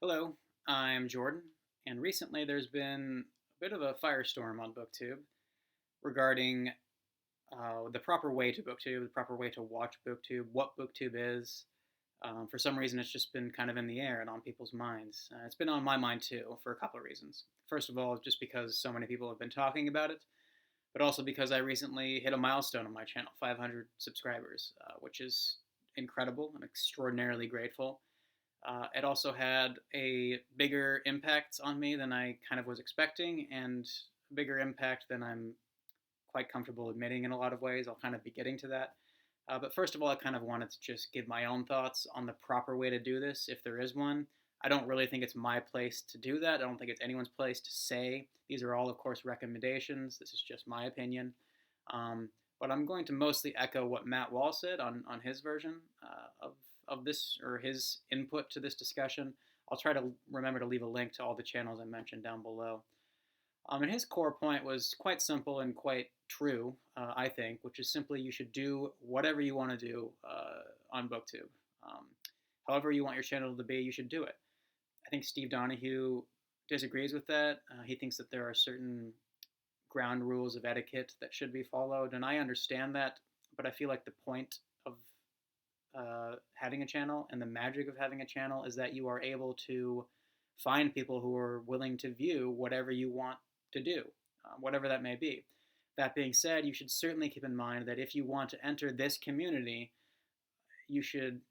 Hello, I'm Jordan, and recently there's been a bit of a firestorm on Booktube regarding the proper way to Booktube, the proper way to watch Booktube, what Booktube is. For some reason, it's just been kind of in the air and on people's minds. It's been on my mind too for a couple of reasons. First of all, just because so many people have been talking about it, but also because I recently hit a milestone on my channel, 500 subscribers, which is incredible and extraordinarily grateful. It also had a bigger impact on me than I kind of was expecting, and a bigger impact than I'm quite comfortable admitting in a lot of ways. I'll kind of be getting to that. But first of all, I kind of wanted to just give my own thoughts on the proper way to do this, if there is one. I don't really think it's my place to do that. I don't think it's anyone's place to say. These are all, of course, recommendations. This is just my opinion. But I'm going to mostly echo what Matt Wall said on his version of this, or his input to this discussion. I'll try to remember to leave a link to all the channels I mentioned down below. And his core point was quite simple and quite true, I think, which is simply you should do whatever you want to do on Booktube. Um, However you want your channel to be, you should do it. I think Steve Donoghue disagrees with that. He thinks that there are certain ground rules of etiquette that should be followed, and I understand that, but I feel like the point of having a channel and the magic of having a channel is that you are able to find people who are willing to view whatever you want to do, whatever that may be. That being said, you should certainly keep in mind that if you want to enter this community, you should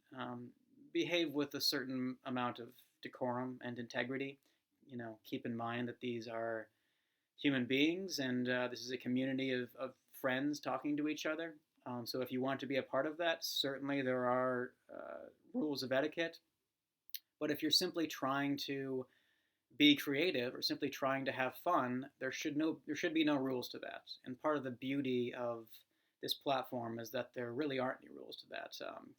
behave with a certain amount of decorum and integrity. Keep in mind that these are human beings, and this is a community of friends talking to each other. So if you want to be a part of that, certainly there are rules of etiquette. But if you're simply trying to be creative or simply trying to have fun, there should be no rules to that. And part of the beauty of this platform is that there really aren't any rules to that,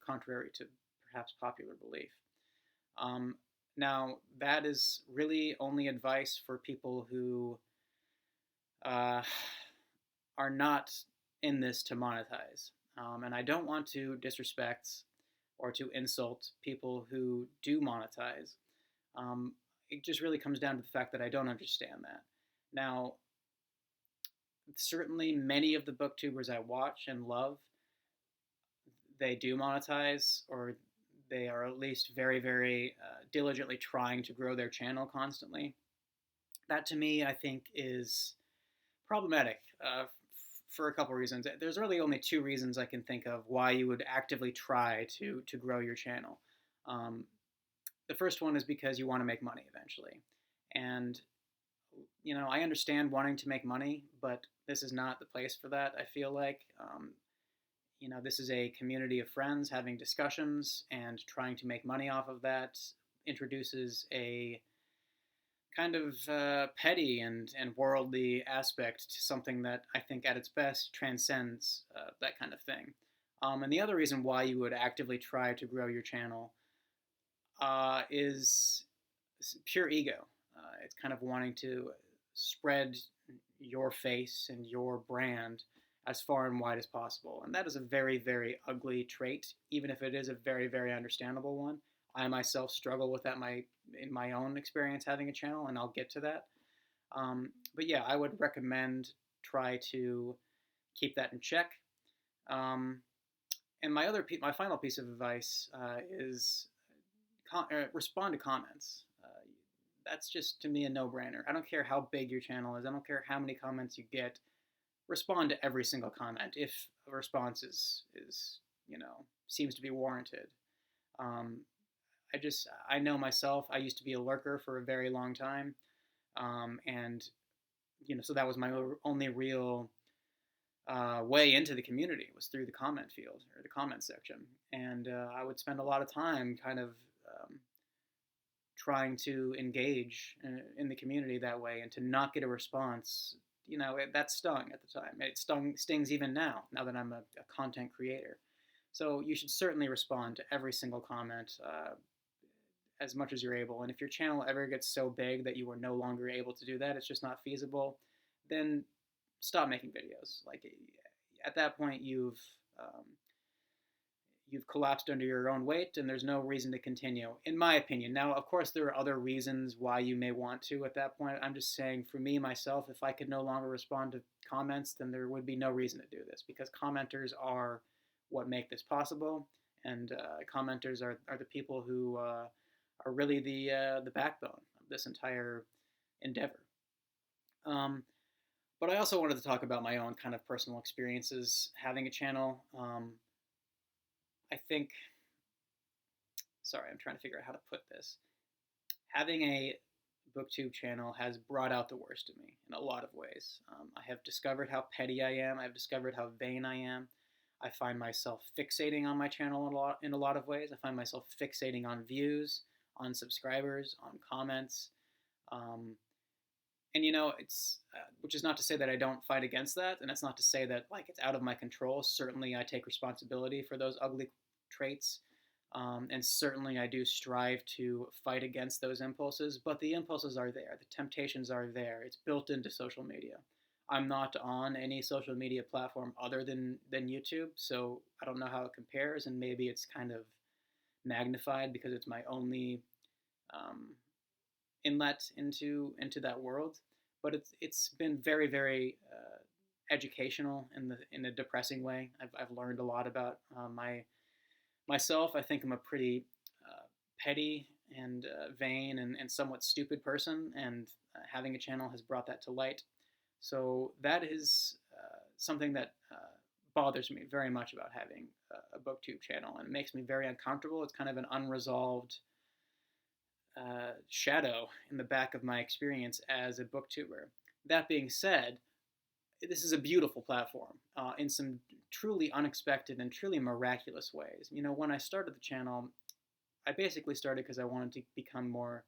contrary to perhaps popular belief. Now, that is really only advice for people who uh, are not in this to monetize. And I don't want to disrespect or to insult people who do monetize. It just really comes down to the fact that I don't understand that. Now, certainly many of the booktubers I watch and love, they do monetize, or they are at least very, very diligently trying to grow their channel constantly. That to me, I think, is problematic for a couple reasons. There's really only two reasons I can think of why you would actively try to grow your channel. Um, the first one is because you want to make money eventually, and I understand wanting to make money, but this is not the place for that. I feel like this is a community of friends having discussions, and trying to make money off of that introduces a kind of petty and worldly aspect to something that I think at its best transcends that kind of thing. And the other reason why you would actively try to grow your channel is pure ego. It's kind of wanting to spread your face and your brand as far and wide as possible. And that is a very, very ugly trait, even if it is a very, very understandable one. I myself struggle with that in my own experience having a channel, and I'll get to that. But yeah, I would recommend try to keep that in check. Um, and my final piece of advice is respond to comments. That's just to me a no-brainer. I don't care how big your channel is. I don't care how many comments you get. Respond to every single comment if a response is seems to be warranted. Um, I know myself. I used to be a lurker for a very long time, and so that was my only real way into the community, was through the comment field or the comment section, and I would spend a lot of time kind of trying to engage in the community that way, and to not get a response. That stung at the time. It stings even now that I'm a content creator. So you should certainly respond to every single comment as much as you're able. And if your channel ever gets so big that you are no longer able to do that, it's just not feasible, then stop making videos. Like, at that point, you've collapsed under your own weight and there's no reason to continue, in my opinion. Now, of course, there are other reasons why you may want to at that point. I'm just saying, for me, myself, if I could no longer respond to comments, then there would be no reason to do this, because commenters are what make this possible. And commenters are the people who are really the backbone of this entire endeavor. Um, but I also wanted to talk about my own kind of personal experiences having a channel. I think, sorry, I'm trying to figure out how to put this. Having a Booktube channel has brought out the worst of me in a lot of ways. I have discovered how petty I am. I've discovered how vain I am. I find myself fixating on my channel in a lot of ways. I find myself fixating on views, on subscribers, on comments. And it's which is not to say that I don't fight against that, and it's not to say that like it's out of my control. Certainly, I take responsibility for those ugly traits, and certainly I do strive to fight against those impulses. But the impulses are there, the temptations are there. It's built into social media. I'm not on any social media platform other than YouTube, so I don't know how it compares, and maybe it's kind of magnified because it's my only um, inlet into that world. But it's been very, very educational in a depressing way. I've learned a lot about myself. I think I'm a pretty petty and vain and somewhat stupid person, and having a channel has brought that to light. So that is something that bothers me very much about having a Booktube channel, and it makes me very uncomfortable. It's kind of an unresolved shadow in the back of my experience as a booktuber. That being said, this is a beautiful platform in some truly unexpected and truly miraculous ways. When I started the channel, I basically started because I wanted to become more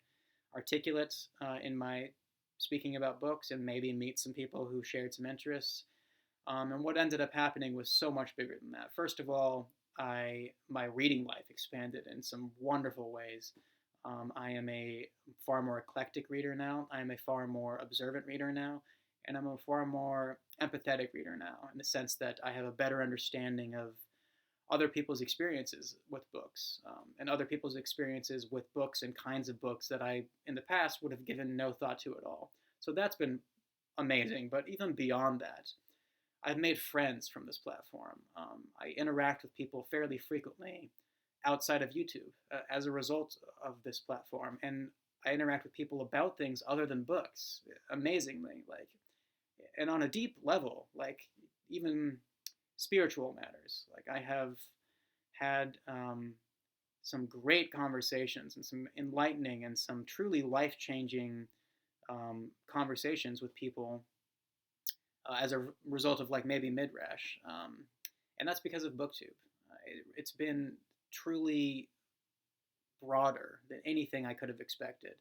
articulate in my speaking about books and maybe meet some people who shared some interests. And what ended up happening was so much bigger than that. First of all, my reading life expanded in some wonderful ways. I am a far more eclectic reader now. I am a far more observant reader now. And I'm a far more empathetic reader now, in the sense that I have a better understanding of other people's experiences with books, and other people's experiences with books and kinds of books that I, in the past, would have given no thought to at all. So that's been amazing. But even beyond that, I've made friends from this platform. I interact with people fairly frequently outside of YouTube as a result of this platform, and I interact with people about things other than books, amazingly, and on a deep level, like even spiritual matters. Like I have had some great conversations and some enlightening and some truly life-changing conversations with people as a result of like maybe Midrash, and that's because of BookTube. It's been truly broader than anything I could have expected,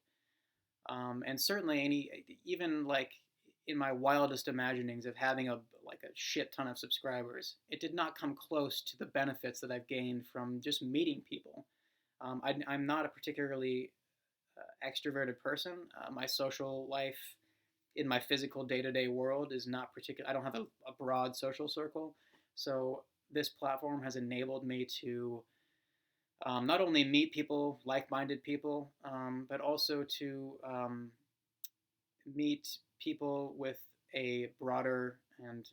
and certainly even like in my wildest imaginings of having a shit ton of subscribers, it did not come close to the benefits that I've gained from just meeting people. I'm not a particularly extroverted person. My social life in my physical day-to-day world is not particular. I don't have a broad social circle, so this platform has enabled me to not only meet people, like-minded people, but also to meet people with a broader and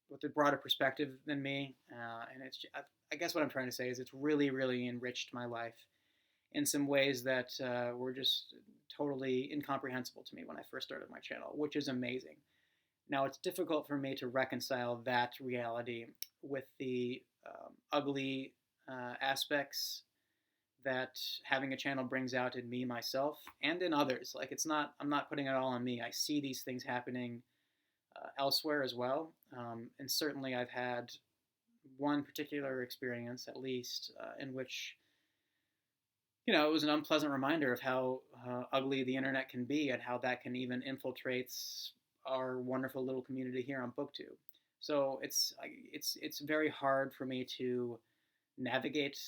with a broader perspective than me. And I guess what I'm trying to say is it's really, really enriched my life in some ways that were just totally incomprehensible to me when I first started my channel, which is amazing. Now, it's difficult for me to reconcile that reality with the ugly aspects that having a channel brings out in me, myself, and in others. Like I'm not putting it all on me. I see these things happening elsewhere as well. And certainly I've had one particular experience, at least, in which, it was an unpleasant reminder of how ugly the internet can be and how that can even infiltrate our wonderful little community here on BookTube. So it's very hard for me to navigate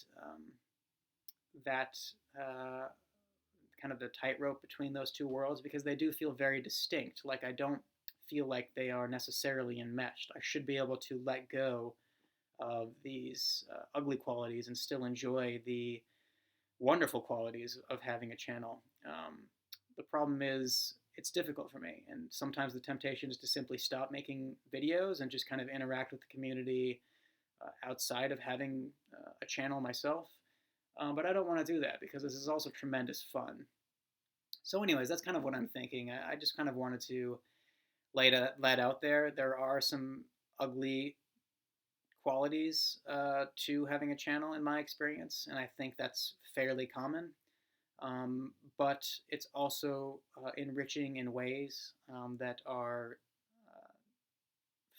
that kind of the tightrope between those two worlds, because they do feel very distinct. Like I don't feel like they are necessarily enmeshed. I should be able to let go of these ugly qualities and still enjoy the wonderful qualities of having a channel. The problem is it's difficult for me, and sometimes the temptation is to simply stop making videos and just kind of interact with the community outside of having a channel myself. But I don't want to do that because this is also tremendous fun. So, anyways, that's kind of what I'm thinking. I just kind of wanted to lay it out there. There are some ugly qualities to having a channel in my experience, and I think that's fairly common. But it's also enriching in ways that are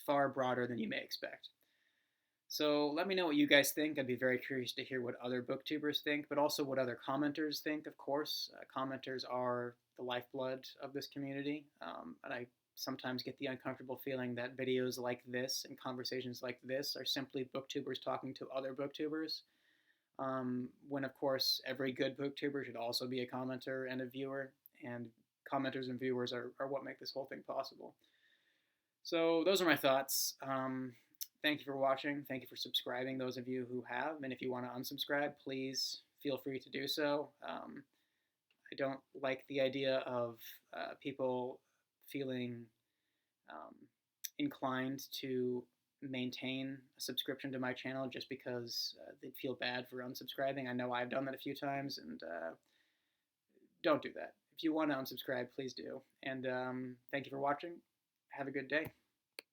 far broader than you may expect. So let me know what you guys think. I'd be very curious to hear what other booktubers think, but also what other commenters think, of course. Commenters are the lifeblood of this community, and I sometimes get the uncomfortable feeling that videos like this and conversations like this are simply booktubers talking to other booktubers, when, of course, every good booktuber should also be a commenter and a viewer, and commenters and viewers are what make this whole thing possible. So those are my thoughts. Thank you for watching. Thank you for subscribing, those of you who have. And if you want to unsubscribe, please feel free to do so. I don't like the idea of people feeling inclined to maintain a subscription to my channel just because they'd feel bad for unsubscribing. I know I've done that a few times, and don't do that. If you want to unsubscribe, please do. And thank you for watching. Have a good day.